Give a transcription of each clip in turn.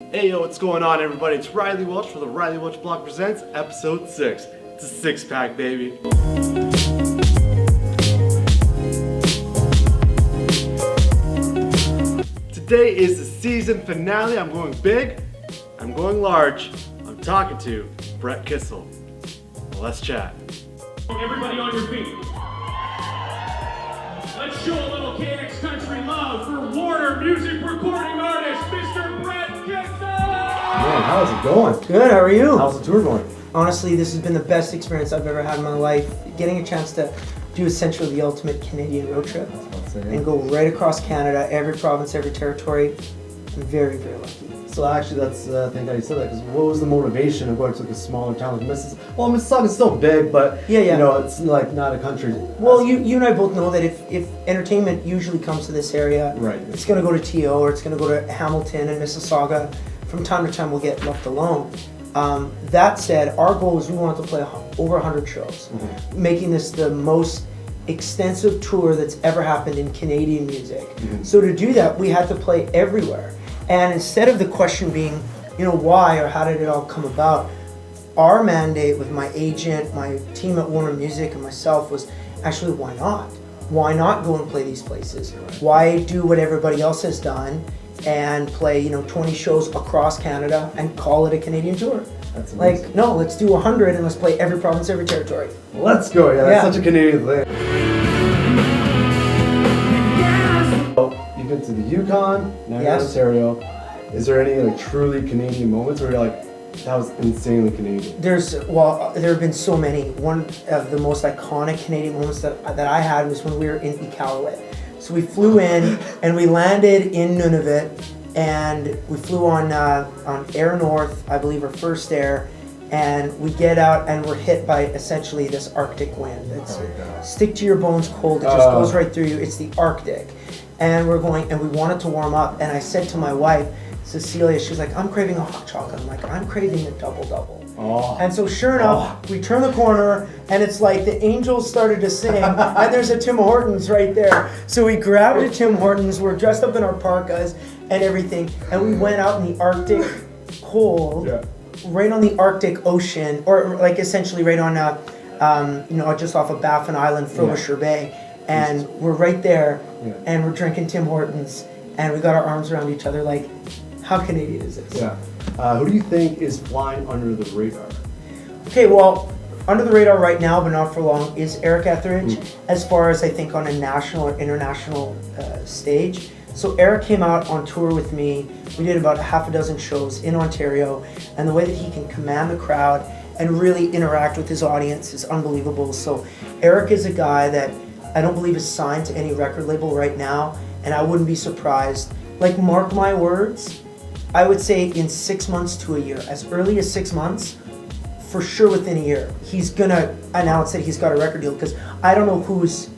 Hey yo, what's going on everybody? It's Riley Welch for the Riley Welch Blog Presents Episode 6. It's a six-pack, baby. Today is the season finale. I'm going big, I'm going large. I'm talking to Brett Kissel. Well, let's chat. Everybody on your feet. Let's show a little KX Country love for Warner music recording artist, Mr. Brett Kissel! Man, how's it going? Good, how are you? How's the tour going? Honestly, this has been the best experience I've ever had in my life. Getting a chance to do essentially the ultimate Canadian road trip and go right across Canada, every province, every territory. I'm very, very lucky. So actually, that's thank God you said that, because what was the motivation of going to like a smaller town like Mississauga? Well, Mississauga's still big, but Yeah. you know, it's like not a country. Well, you and I both know that if entertainment usually comes to this area, Right. it's going to go to TO or it's going to go to Hamilton and Mississauga. From time to time, we'll get left alone. That said, our goal is we want to play over 100 shows, making this the most extensive tour that's ever happened in Canadian music. So to do that, we had to play everywhere. And instead of the question being, why or how did it all come about, our mandate with my agent, my team at Warner Music, and myself was actually, why not? Why not go and play these places? Why do what everybody else has done and play, 20 shows across Canada and call it a Canadian tour? That's amazing. No, let's do 100 and let's play every province, every territory. Let's go. Yeah, that's such a Canadian thing. You've been to the Yukon, now you're in Ontario. Is there any like truly Canadian moments where you're like, that was insanely Canadian? There have been so many. One of the most iconic Canadian moments that I had was when we were in Iqaluit. So we flew in and we landed in Nunavut, and we flew on Air North, I believe, our first air, and we get out and we're hit by essentially this Arctic wind. It's stick to your bones cold. It just goes right through you. It's the Arctic. And we're going, and we wanted to warm up, and I said to my wife, Cecilia, she's like, I'm craving a hot chocolate. I'm like, I'm craving a double-double. And so sure enough, we turn the corner, and it's like the angels started to sing, and there's a Tim Hortons right there. So we grabbed a Tim Hortons, we're dressed up in our parkas and everything, and we went out in the Arctic cold, right on the Arctic Ocean, or like essentially right on, just off of Baffin Island, Frobisher Bay. And we're right there, and we're drinking Tim Hortons, and we got our arms around each other like, how Canadian is this? Yeah. Who do you think is flying under the radar? Okay, well, under the radar right now, but not for long, is Eric Etheridge, as far as I think on a national or international stage. So Eric came out on tour with me. We did about half a dozen shows in Ontario, and the way that he can command the crowd and really interact with his audience is unbelievable. So Eric is a guy that I don't believe is signed to any record label right now, and I wouldn't be surprised. Like, mark my words, I would say in 6 months to a year, as early as 6 months, for sure within a year, he's gonna announce that he's got a record deal, because I don't know who's,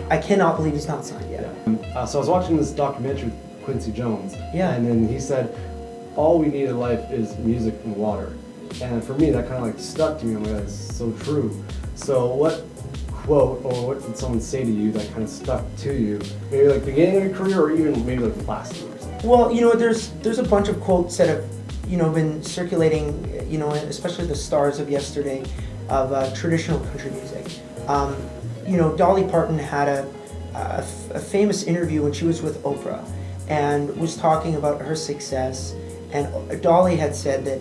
I cannot believe he's not signed yet. So I was watching this documentary with Quincy Jones, and then he said, all we need in life is music and water. And for me, that kind of stuck to me. I'm like, that's so true. So what quote or what did someone say to you that kind of stuck to you? Maybe beginning of your career, or even maybe last year or something? Well, there's a bunch of quotes that have, been circulating, especially the stars of yesterday of traditional country music. Dolly Parton had a famous interview when she was with Oprah and was talking about her success. And Dolly had said that,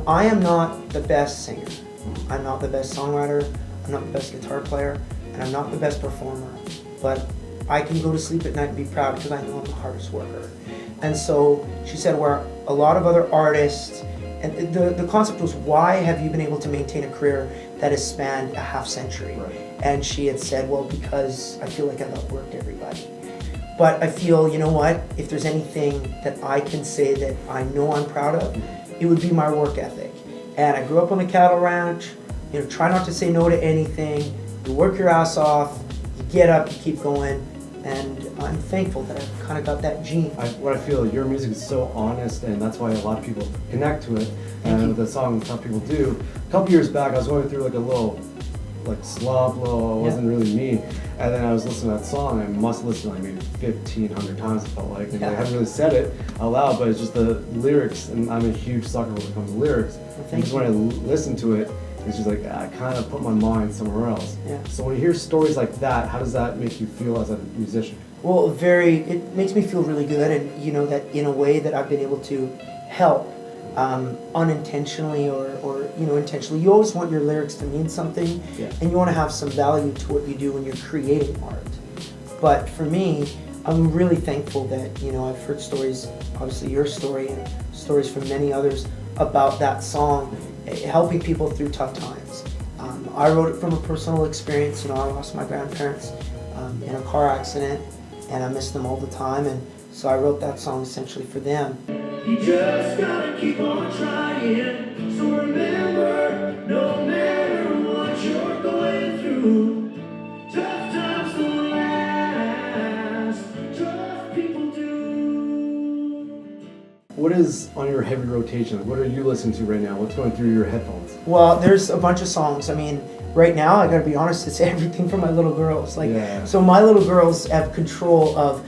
I am not the best singer. I'm not the best songwriter. I'm not the best guitar player, and I'm not the best performer, but I can go to sleep at night and be proud because I know I'm the hardest worker. And so she said, where a lot of other artists, and the concept was, why have you been able to maintain a career that has spanned a half century? And she had said, well, because I feel like I've outworked everybody. But I feel, if there's anything that I can say that I know I'm proud of, it would be my work ethic. And I grew up on a cattle ranch. Try not to say no to anything. You work your ass off, you get up, you keep going, and I'm thankful that I've kind of got that gene. What I feel, your music is so honest, and that's why a lot of people connect to it. And the song some people do. A couple years back, I was going through a little like slop, low, it wasn't really me. And then I was listening to that song, and I must listen like maybe 1,500 times, it felt like. And I haven't really said it out loud, but it's just the lyrics, and I'm a huge sucker when it comes to lyrics. And just when I listen to it, it's just like, I kind of put my mind somewhere else. Yeah. So when you hear stories like that, how does that make you feel as a musician? Well, it makes me feel really good, and you know that in a way that I've been able to help unintentionally or intentionally. You always want your lyrics to mean something, and you want to have some value to what you do when you're creating art. But for me, I'm really thankful that I've heard stories, obviously your story and stories from many others about that song helping people through tough times. I wrote it from a personal experience. I lost my grandparents in a car accident, and I miss them all the time, and so I wrote that song essentially for them. You just gotta keep on trying. So remember, no matter what you're going through, tough times don't last, tough people do. What is on your heavy rotation? What are you listening to right now? What's going through your headphones? Well, there's a bunch of songs. I mean, right now, I gotta be honest, it's everything for my little girls. So my little girls have control of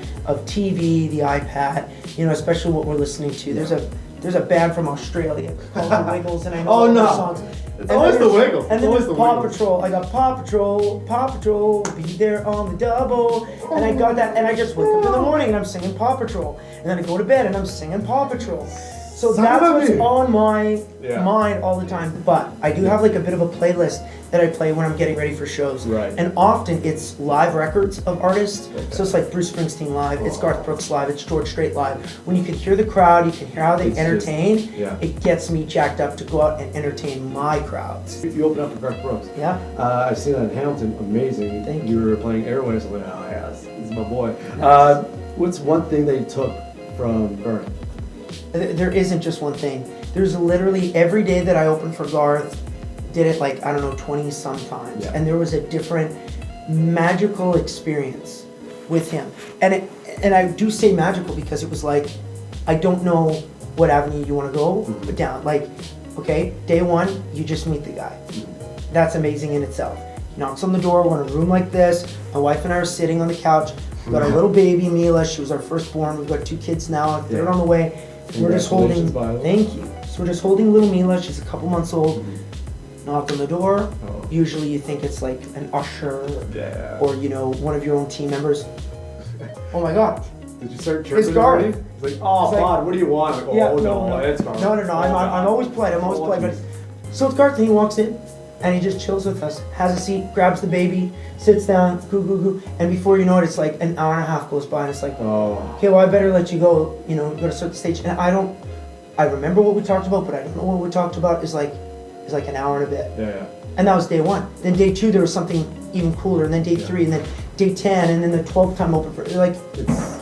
TV, the iPad, especially what we're listening to. There's a band from Australia called The Wiggles, and I know all their songs. It's always The Wiggles. And then there's Paw Patrol. I got Paw Patrol, be there on the double. And I got that, and I just wake up in the morning and I'm singing Paw Patrol. And then I go to bed and I'm singing Paw Patrol. So that's what's on my mind all the time. But I do have like a bit of a playlist that I play when I'm getting ready for shows. Right. And often it's live records of artists. Okay. So it's like Bruce Springsteen live, it's Garth Brooks live, it's George Strait live. When you can hear the crowd, you can hear how they entertain, it gets me jacked up to go out and entertain my crowds. You open up for Garth Brooks. Yeah. I've seen that in Hamilton, amazing. Thank you. You were playing Airwaves, I'm like, oh yeah, this is my boy. Nice. What's one thing that you took from Garth? There isn't just one thing. There's literally every day that I opened for Garth, did it like, 20 sometimes. And there was a different magical experience with him. And I do say magical because it was like, I don't know what avenue you want to go down. Like, okay, day one, you just meet the guy. That's amazing in itself. He knocks on the door, we're in a room like this. My wife and I are sitting on the couch. We've got our little baby, Mila. She was our firstborn. We've got 2 kids now, a third on the way. We're just holding, thank you. So we're just holding little Mila. She's a couple months old. Knock on the door. Usually you think it's like an usher or one of your own team members. Oh my God. Did you start chirping already? It's like, oh, God, what do you want? Like, no, it's Garth. No. I'm always polite. But so it's Garth, and he walks in, and he just chills with us, has a seat, grabs the baby, sits down, goo, and before you know it, it's like an hour and a half goes by, and it's like, okay, well, I better let you go, go to start the stage. And I remember what we talked about, but I don't know what we talked about is like an hour and a bit. Yeah. And that was day 1. Then day 2, there was something even cooler, and then day 3, and then day 10, and then the 12th time open for,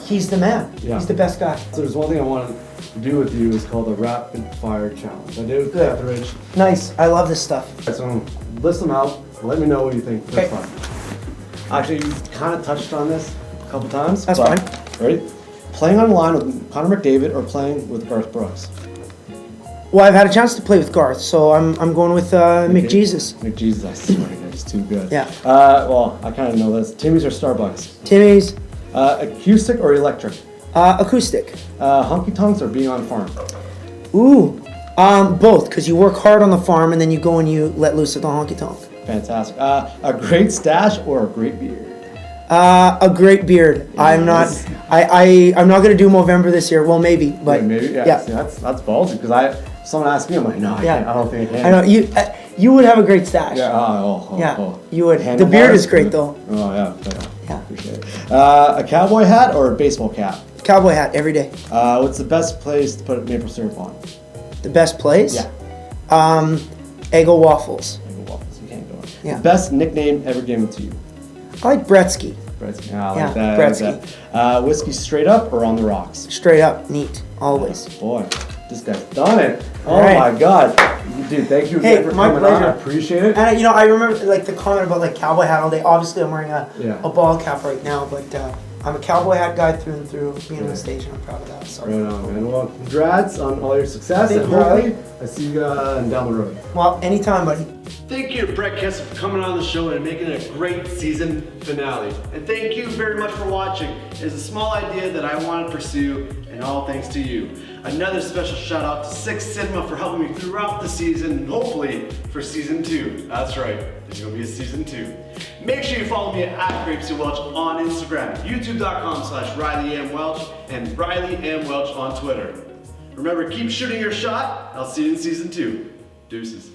he's the man. He's the best guy. So there's one thing I wanted to do with you, is called the Rapid Fire Challenge. I did it with Rich. Nice, I love this stuff. So list them out, let me know what you think first time. Actually, you kind of touched on this a couple times. That's fine. Ready? Playing on a line with Connor McDavid or playing with Garth Brooks? Well, I've had a chance to play with Garth, so I'm going with McJesus. McJesus, I swear, it's too good. Yeah. Well, I kind of know this. Timmy's or Starbucks? Timmy's. Acoustic or electric? Acoustic. Honky tonks or being on farm? Ooh, both, because you work hard on the farm and then you go and you let loose at the honky tonk. Fantastic. A great stash or a great beard? A great beard. I'm not gonna do Movember this year. Well, maybe, but yeah. See, that's ballsy, because someone asked me, I'm like, no, I can't. I don't think I can. I know you would have a great stash. Yeah. You would. The beard is great though. Oh yeah. Appreciate it. A cowboy hat or a baseball cap? Cowboy hat every day. What's the best place to put maple syrup on? The best place? Yeah. Eggo waffles. Eggo waffles. You can't go on. Yeah. The best nickname ever given to you? I like Bretsky. Bretsky. I like that. Bretsky. Whiskey straight up or on the rocks? Straight up, neat, always. Boy, this guy's done it. Oh my God, dude! Thank you again for coming on. I appreciate it. And I remember like the comment about like cowboy hat all day. Obviously, I'm wearing a ball cap right now, but I'm a cowboy hat guy through and through, being on stage, and I'm proud of that. So. Right on, man. Well, congrats on all your success, Thank and you, hopefully I see you down the road. Well, anytime, buddy. Thank you to Brett Kissel for coming on the show and making it a great season finale. And thank you very much for watching. It's a small idea that I want to pursue, and all thanks to you. Another special shout out to Six Cinema for helping me throughout the season, and hopefully for season 2. That's right, there's gonna be a season 2. Make sure you follow me at GrapesWelch on Instagram, youtube.com/RileyMWelch, and RileyMWelch on Twitter. Remember, keep shooting your shot. I'll see you in season 2. Deuces.